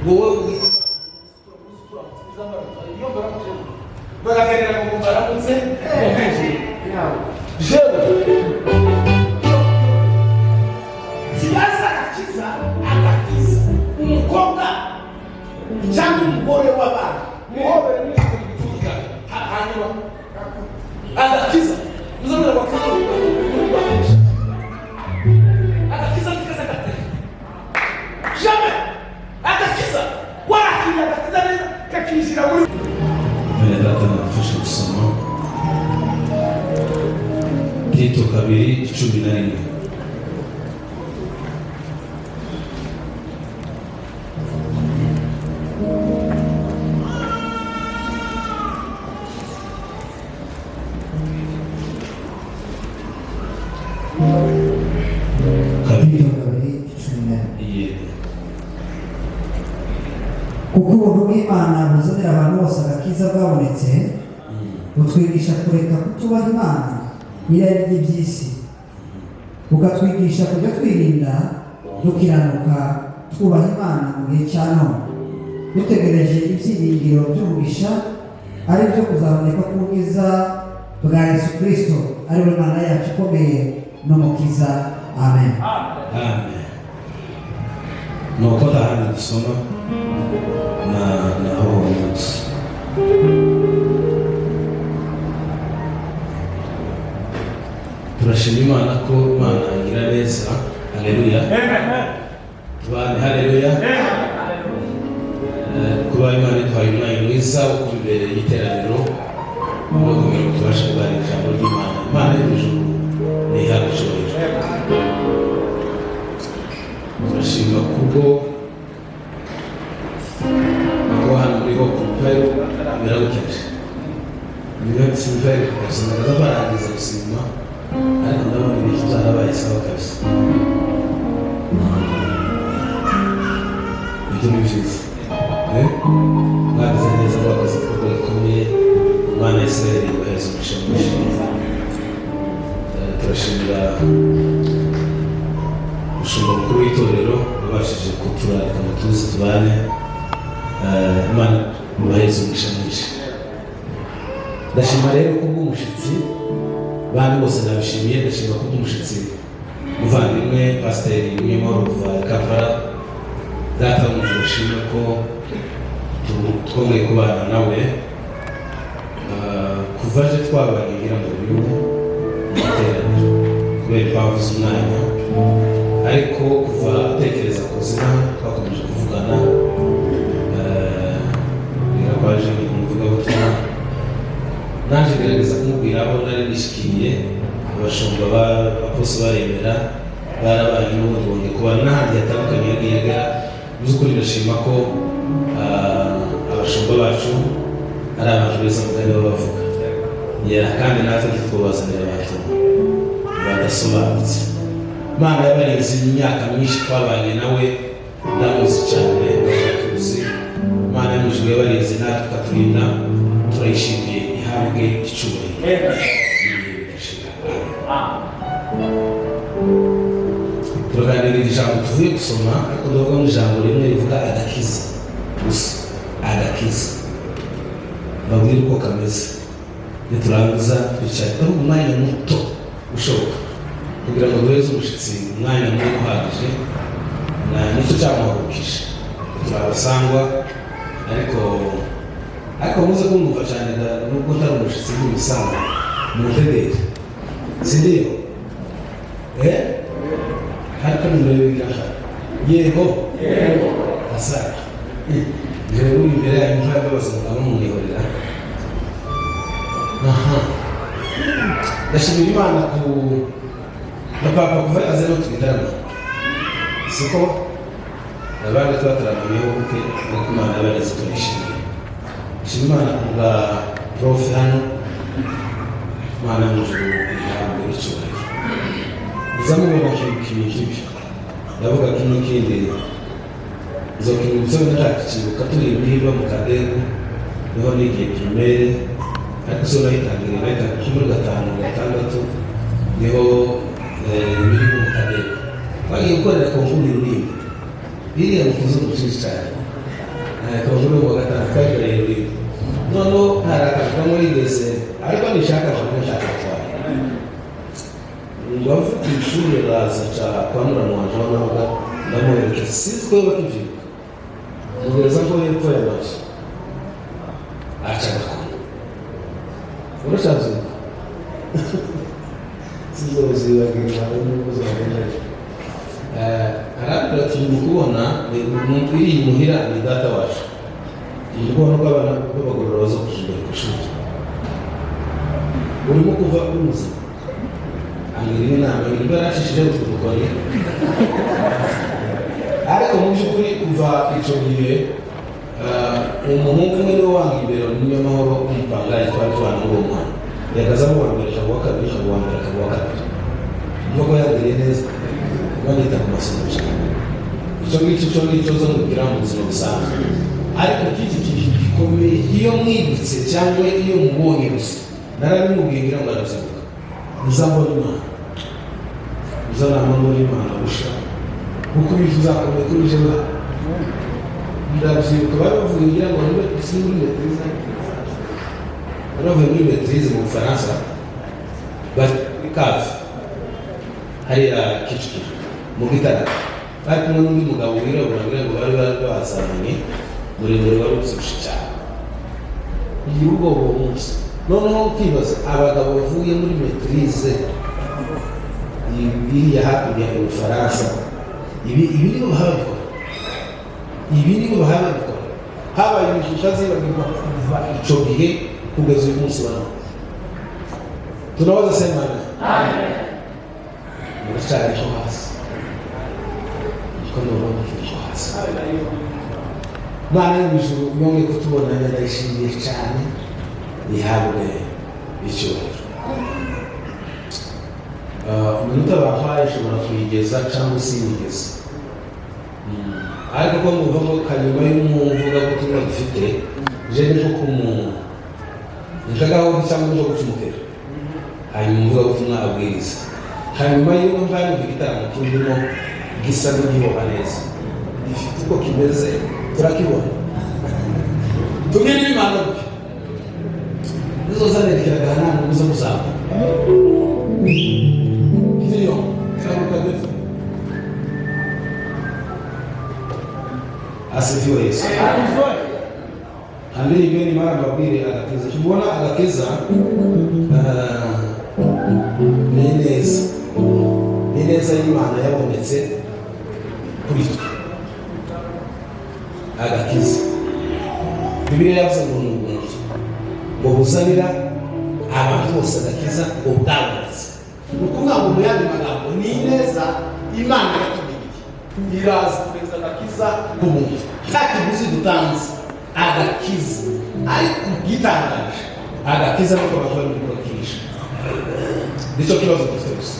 wowe bagakenera ngo baramutse siyaza agakiza umukobwa cyangwa umugore w'abana muhobere n'ijwi rituruka hanyuma agakiza muzabona bakaza agakiza kikaza gatari jamais agakiza warahiye agakiza neza kakizira muri bene data nafashe gusoma Tito 2:11 kuko ubuntu bw'Imana buzanira abantu bose agakiza bwabonetse butwigisha kureka kutubaha Imana n'irari ry'iby'isi bukatwigisha kujya twirinda dukiranuka twubaha Imana mu gihe cya none dutegereje ibyiringiro by'umugisha ari byo kuzaboneka k'ubwiza bwa Yesu Kristo ari we Mana yacu ikomeye n'umukiza. Amen. Amen. Nuko ndahandi dusoma naho umunsi turashima Imana ko Imana igira neza. Haleluya. Tubane haleluya. Kuba Imana iduhaye umwanya mwiza wo kuba imbere y'iteraniro no kugira ngo tubashe kuganira ijambo ry'Imana. Imana y'ijuru nihabwe icyubahiro. Turashima kubwo hano muri ho kumpayo birabukeje niyo tsimpayo kasanga zabarangiza gusima ariko ndabona ibintu byarabaye sawa kabisa. Ibyo ni byiza mwagize neza mwakoze kuko bikomeye Imana Israeli baheze umushamushi. Turashimira umushumba mukuru w'itorero wabashije kuturarika ngo tuze tubane. Imana mubaheze umugisha mwinshi. Ndashima rero kubw'umushitsi bandi bose nabishimiye. Ndashima kubw'umushitsi muvandimwe Pasiteri Unyemoro kuva Kampala. Data w'umujuru ushimye ko twongeye kubana nawe kuva aje twabanye ngira ngo bimwe muteraniro kubera impamvu z'umwanya, ariko kuva atekereza kuzina twakomeje kuvugana kwaje kumuvuga butumwa naje gerageza kumubwira abo nari nishikiriye abashumba abaposo baremera barabaye n'ubundi bonge kuba n'ahandi hatandukanye yagera. By'ukuri ndashima ko abashumba bacu ari abantu beza mugani bavuga kandi natwe twubazanira abantu badasobanutse. Imana yabarinze imyaka myinshi twabanye nawe ndamuzi cyane tuzi. Imana y'umujuru yabarinze natwe tukaturinda turayishimiye ihabwe icyubahiro. Turaganira ijambo tuvuye gusoma ariko ndavuga mu ijambo rimwe rivuga agakiza gusa. Agakiza babwira uko kameze niturangiza twicaye ari umwanya muto ushoboka kugira ngo duheze umushyitsi umwanya muto uhagije nicyo cyamuhagurukije. Turabasangwa ariko muze kumwumva cyane nubwo ntari umushyitsi w'ibisanga mutegere sindiyo ariko nimurebe bigaha yego asara njyewe uri imbere yanyu nk'ababaza mukaba mumwihorera. Ndashimira Imana na papa kuva aze no tugitarama siko abandi twataramiyeho kuko Imana yabareze turishimiye. Ndashimira Imana kubwa profe hano. Imana y'umujuru ihabwe icyubahiro. Uzamubona kintu kibi ndavuga kino kindi izo kintu cyo ndakibuka turi imihirwa mu Kadego niho nigiye primaire ariko so nayitangira nayitangira kimwe gatanu gatandatu niho biri mu Kadego bagiye gukorera konkuru y'ururimi biriya mukuzo cyane konguru wa gatanu kagare ruri nono harakavuga muri gese ariko nishaka nshaka kwa ngafite ishuri raza cha kwamura mwanje wanaga ndamwereka sizwe bakivye mugeza ko yepfo yabaje acha urashaje sizozi wagira n'uko zabonera arabira tumukubona umuntu iri muhira ni data wacu umubona ko abana b'abagorora baza kushobora kushura urimo kuva kuza angirira inama niba yarashishije utubukore ariko mu by'ukuri kuva icyo gihe umuhungu umwe niwe wanga imbere niyo mahoro umupangayi twari tubana n'uwo mwana yagazamo uwa mbere akaba uwa kabiri akaba uwa mbere akaba uwa kabiri nuko yagiriye neza banita ku masomo cyane icyo ngicyo zo mubwira mu buzima busanzwe ariko iki kintu gikomeye iyo mwibutse cyangwa iyo mubonye gusa narabimubwiye ngira ngo arabyibuka uzabona imana uzanamamo n'imana gusha kuko ibintu uzakomeye kuri jewe ndabyibuka bari bavuga ngira ngo niba isi muri metrize baravuye muri metrize mu Bufaransa bari kazi hariya Kicukiro mu gitara bari kumwe n'undi mugabo wirabura ngira ngo bari bazanye muremure wari usubije cyane igihugu uwo munsi noneho ukibaza abagabo bavuye muri metrize iriya hakurya mu Bufaransa ibi nibo bahabikora ibi nibo bahabikora habaye ibintu utazibagirwa kuva icyo gihe kugeza uyu munsi wa none tunabaza semana muracyari cyo hasi niko nubona cyo hasi Mana y'ijuru yongeye kutubona ndayishimiye cyane nihabwe icyubahiro iminota bahaye ishobora kuyigeza cyangwa se inigeza ariko ko muvamo kanyuma y'umuvugabutumwa dufite jewe nko kumuntu nshagaho cyangwa nko gucumukira hanyuma umuvugabutumwa abwiriza hanyuma y'uko mbaye mu gitaramo kirimo gisa n'igihoba neza gifite uko kimeze turakibona tumwe n'imana bwe nizo zanerekeraga ahantu muza muzaba ivyo turamuka defa asifiwe Yesu hambere ibyo ni mara babwire agakiza tubona agakiza ni neza y'Imana yabonetse kuri twe agakiza Bibiliya yavuze ngo ni ubuntu ngo buzanira abantu bose agakiza ngo bwabonetse ni ukuvuga ngo mu yandi magambo ni neza Imana yatugiriye iraza kugeza agakiza ku muntu kandi buzi dutanze agakiza ariko gitangaje agakiza nuko bakora mu kurokirisha nicyo kibazo dufite gusa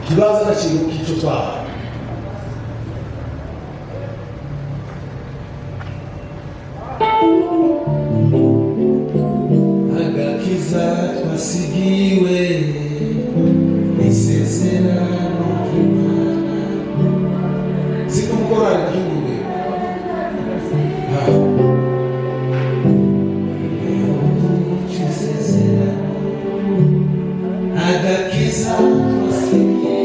kibazo n'akintu k'icyo twahawe agakiza twasigiwe isezerano ry'Imana sikumukora ry'ubuwe agakiza twasigiwe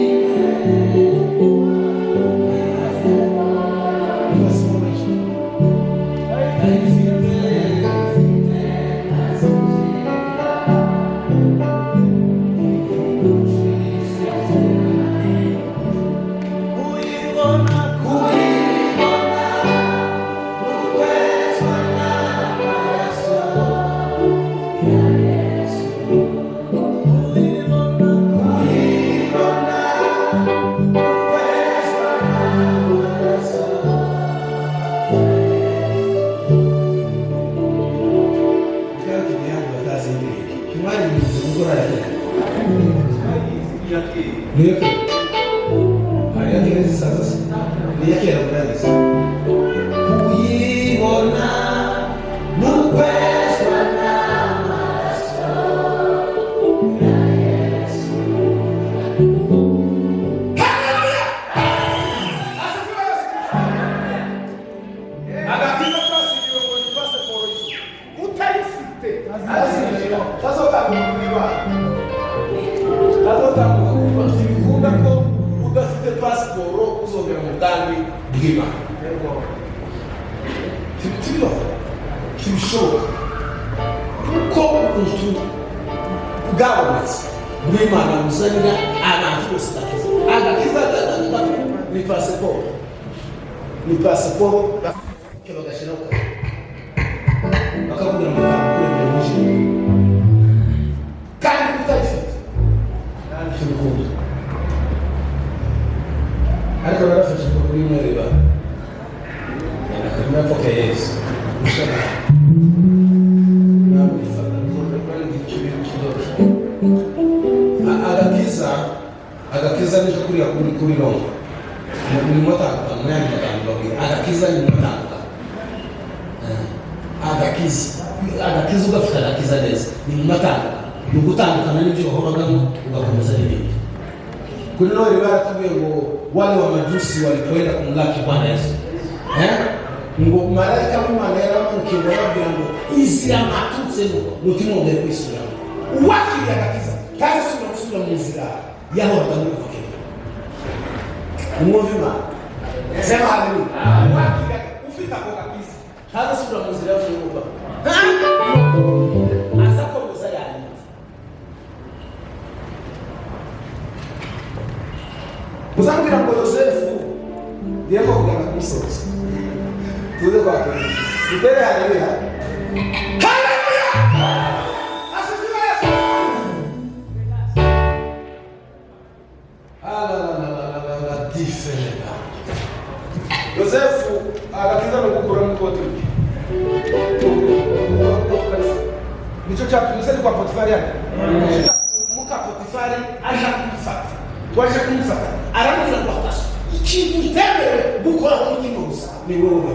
bw'Imana. Tubibaho tubishoboka kuko ubuntu bwabonetse bw'Imana buzanira abantu bose agakiza. Ni pasiporo bagashyiraho bakakubwira ngo kuremera umujyi kandi utayifite tubikunda, ariko narafashe ko kuri mwe reba nakamenya ko Yesu ushaka ntabwo ifata kandi ikintu kidodo agakiza ni kuriya kuri rongo ni mutaka mwanya mutaka babwira agakiza ni mutaka agakiza ugafite agakiza neza ni mutaka ni gutandukana n'ibyo wahoragamo ugakomeza n'ibindi. Kuri none baratubwiye ngo wale wa majusi walipoenda kumlaki Bwana Yesu ngo malaika w'Imana yaramukiye barabwira ngo izira matutse mutima wongere kwisubira uwakiriye agakiza kandi usubira mu nzira yahoraga muri kokera umuvima sema haleluya ufite ako gakiza kandi usubira mu nzira y'uruba azakomeza yani uzambwira ngo Yosefu yego kugana ku musozi tuze kwa tutere haleluya haleluya asifiwe Yesu. Difereba Yosefu agakiza no gukura mu kote nicho cyatumye kwa Potifari muka Potifari aje kumufata aramubwira ngo atasha ikintu utemerewe gukora kuri kinoza ni wowe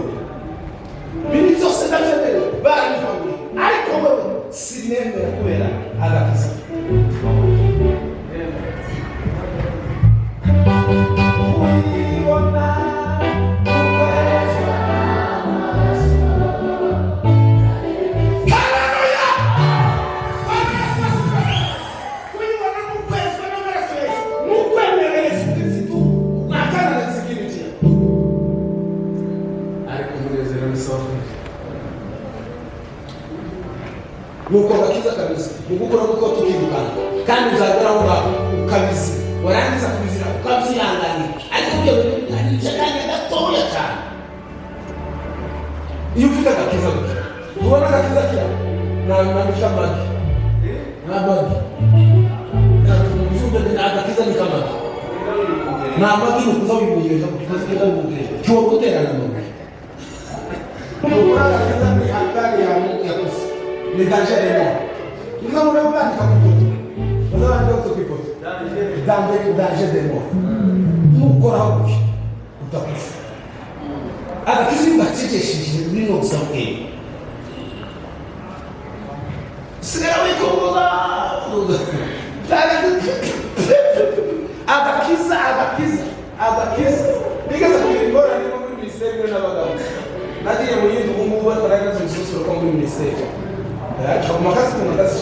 bini byose ndabyemere barabivanga ariko wowe sinemera kubera agakiza. Nuko bakiza kabisa mugukora nuko tukibukana kandi uzagera aho ukabizi warangiza kubizira ukabyihangana ariko byo ari cyane gatoya cyane. Iyo ufite agakiza ubona agakiza kira na mshamaki na bagi na mzungu na agakiza ni kama na bagi ni kuzawibuye kukazikiza ubunge cyo gutera na mwe ubona agakiza ni hatari ya kufa ni danger de mort. Nous avons même pas de capote. Nous avons d'autres capotes. Danger de mort. Nous corrons. Nous tapons. Alors qu'est-ce que vous faites chez nous nous sommes et c'est là où il commence agakiza nigeze kubikora ni muri ministeri n'abagabo nagiye mu yindi ngubu bataraga z'isosoro ko muri ministeri makazi tunagazi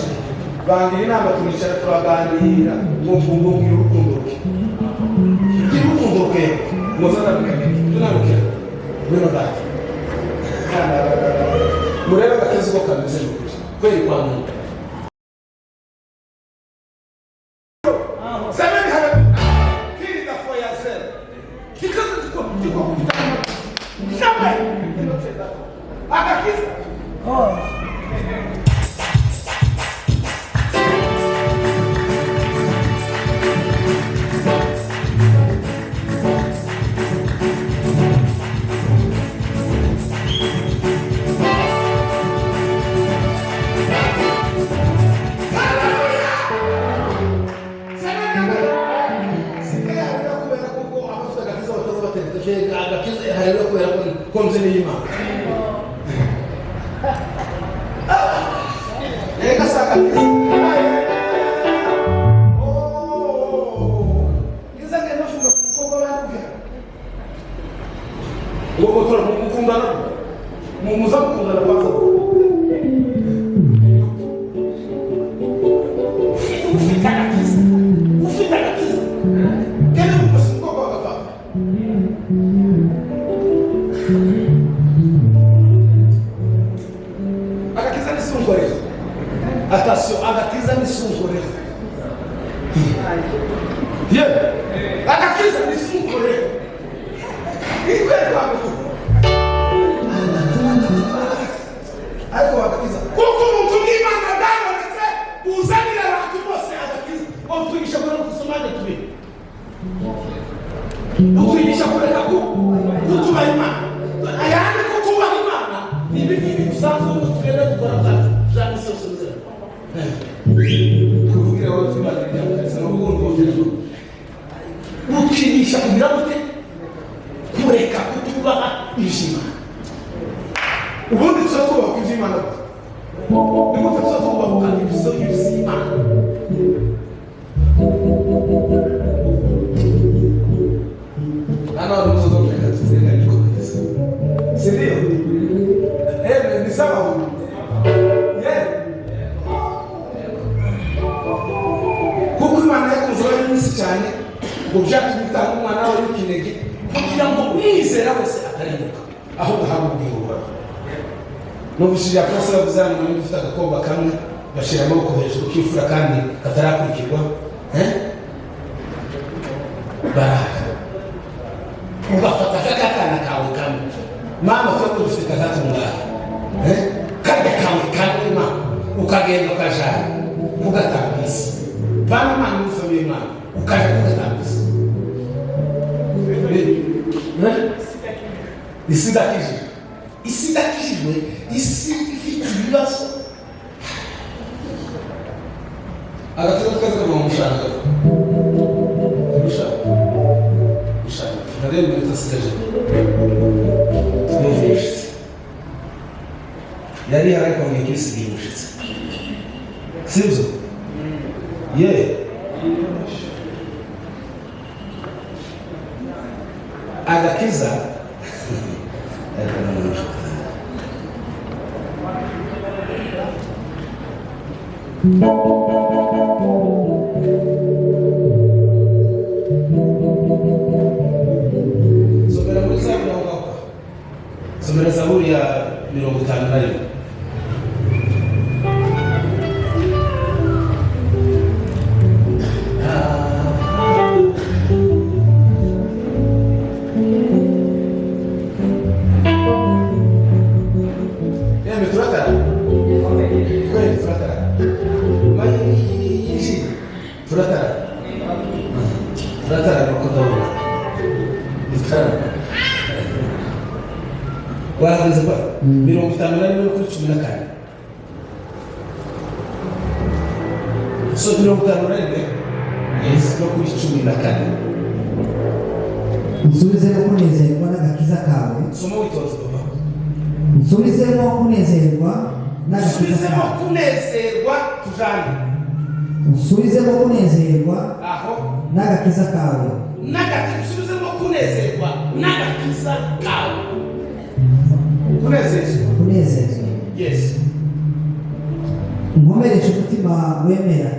bangira inama tumicara turaganira ngo urukundo rwe urukundo rwe muzana tunabikira bino dati murebe agakiza ko kameze kweli kwa Mungu. atasiyo agakiza n'isunguriro agakiza n'isunguriro ariko agakiza kuko umuntu w'Imana ndabonetse uzanira abantu bose agakiza utwigisha kuri kusomanya tubi utwigisha kureka kutuba Imana ayandi kutuba Imana ibi bisanzwe tugenda dukora byacu jambo sosiyete kuvugira wowe Imana byakasa no guhungira ukinisha kugira gute kureka kutuba Imana ubundi tuzatuba kuzimana niko tuzatuba kandi bizimana ana ndo tuzoteka tuzenda niko kisa sindio ni sawa kuko Imana yakuzoye n'isi cyane ngo byatumita umwana wawe w'ikinege kugira ngo mwizera wese atarimbuka aho gahabubwirwa n'ubishije akose bazana muri dufite agakomba kamwe bashira amaboko hejuru kifura kandi katarakurikirwa baraha ugafata kakana kawe kamwe mama twako dufite gatatu ngaha kajya kawe kamwe mama ukagenda ukajana kugatambisa bana mama mufamiye mama ukaja kugatambisa isidakijwe isi ifite ibibazo agatego kaza mu mushaka ntarebe muri tasigaje tuvushitse yari ariko mu kisi gihushitse sibyo agakiza somera Zaburi ya 51 wahageze kwa 54 kuri 14 so 54 yes no kuri 14 nsubizemo kunezerwa n'agakiza kawe somo witoze baba nsubizemo kunezerwa n'agakiza kawe tujane nsubizemo kunezerwa aho n'agakiza kawe nsubizemo kunezerwa n'agakiza kawe kunezezwa yes nkomeresha umutima wemera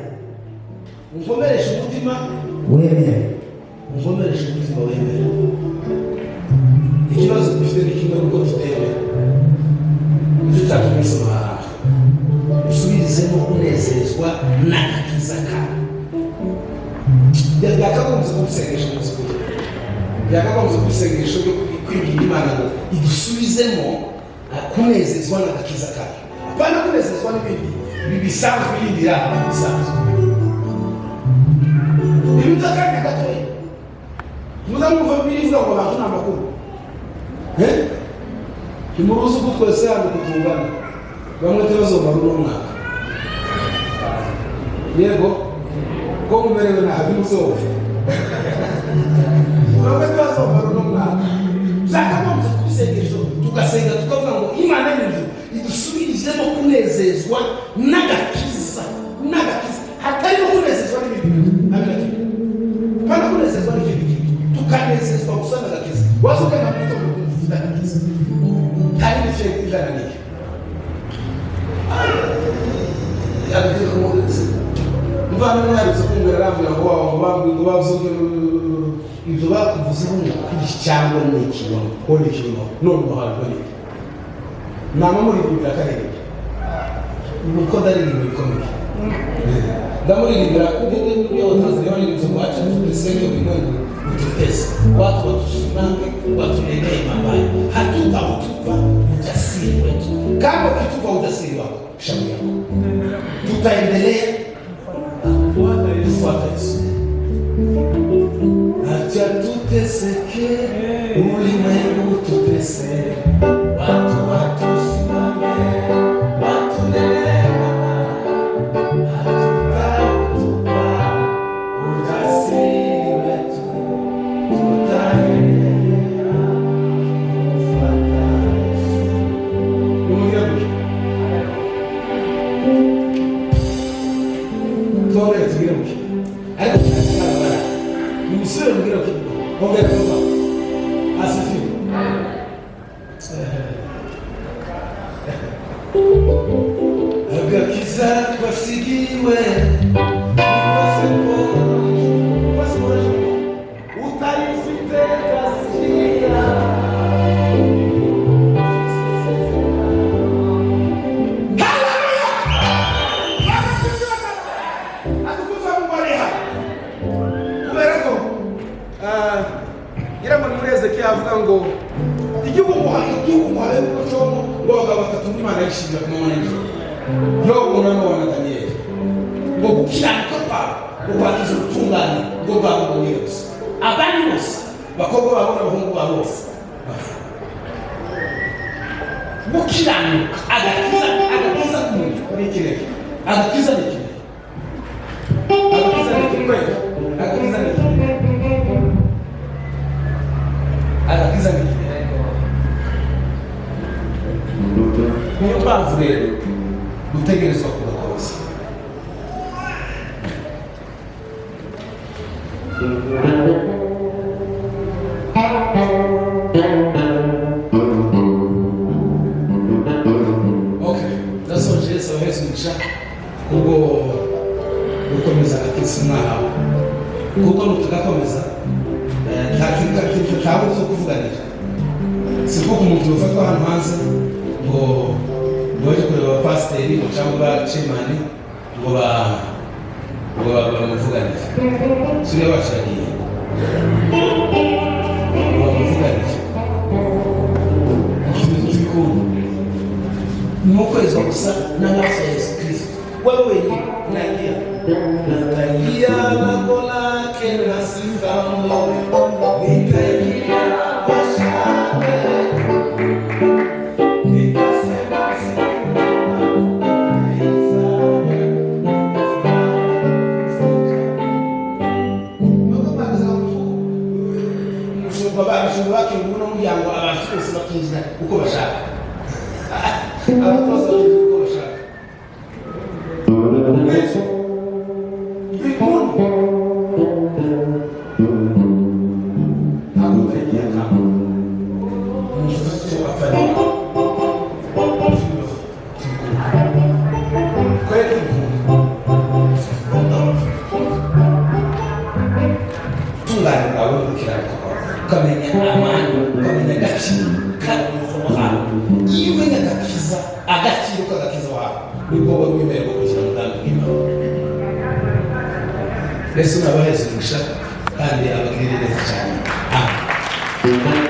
ikibazo dufite ni kimwe nuko tutemera tutakumisoma usubizemo kunezezwa n'agakiza kawe byakagombye kugusengesha umunsi kuri byakagombye kugusengesha kwibwira Imana ngo idusubizemo kunezezwa n'agakiza kawe apana kunezezwa n'ibindi bibisanzwe bindira bisanzwe ibitaka gatoya muzamumva birivuga ngo abantu n'amakuru imuruzi ko twese hano kutungana bamwe tubazomba runo mwaka yego ko mumerewe nabi muzovu bamwe tubazomba runo mwaka zakagombye kubisengesho tugasenga tukavuga ngo Imana y'ijuru idusubirizemo kunezezwa n'agakiza hatari no kunezezwa n'ibindi pana kunezezwa n'ibindi tukanezezwa gusa n'agakiza wazuke na mtu mufite agakiza hari n'ifite ingana n'iki yabyo kumuretse mvana mwarize kumbera ramwe ngo wabambwe bavuze ibyo bakuvuzeho cyangwa n'ikintu none muhabwa ni nama muri bibira karere uko ndaririmba bikomeye ndamuririmbira iyo Tanzania walirimba ngo acha tupeseke ulimwengu ututese watu watusimame watuletee mabaya hatutautupa ujasiri wetu kama ukitupa ujasiri wako shauri yako tutaendelea kufuata Yesu acha tuteseke ulimwengu ututese watu watusimame watuletee agakiza twasigiwe utayifite kasigira avuga ngo igihugu muhaye mucomo ngo bagabo batatu Imana yishimira ku mwana w'ijuru yo unano wa Daniel ngo gukiranuka kwawe ngo kwakiza ubutungane ngo bwabubonye gusa abandi bose bakobwa babona abahungu babo bose gukiranuka agakiza k'umuntu ni ikirere agakiza ni ikirere agakiza ni ikirere agakiza ni ikirere agakiza ni ikirere niyo mpamvu rero gutegerezwa kugakoza ndasoje Yesu aheze umugisha ubwo gukomeza agakiza mwahawe kuko ntutugakomeza nta kintu cyabuze cyo kuvuganira si ko umuntu ufatwa ahantu hanze ngo baje kureba pasiteri cyangwa cemani ngo bamuvuganire suriya bashariye ngo bamuvuganire ikintu tubikunda ni ukwezi gusa n'amaraso ya Yesu Kristo wewe wenyine unaingia nataingia lango lake na sifa nitaingia kwa shangwe nitasema abashumba bakingura umuryango abantu bose bakinjira uko bashaka abantu bose bakinjira uko bashaka ukamenya amani ukamenya agaciro k'agakiza wahawe iyo umenya agaciro k'agakiza wahawe nibwo wowe wemerewe gushyira mu bwami bw'Imana. Yesu nabaheze umugisha kandi abagirire neza cyane. Amen.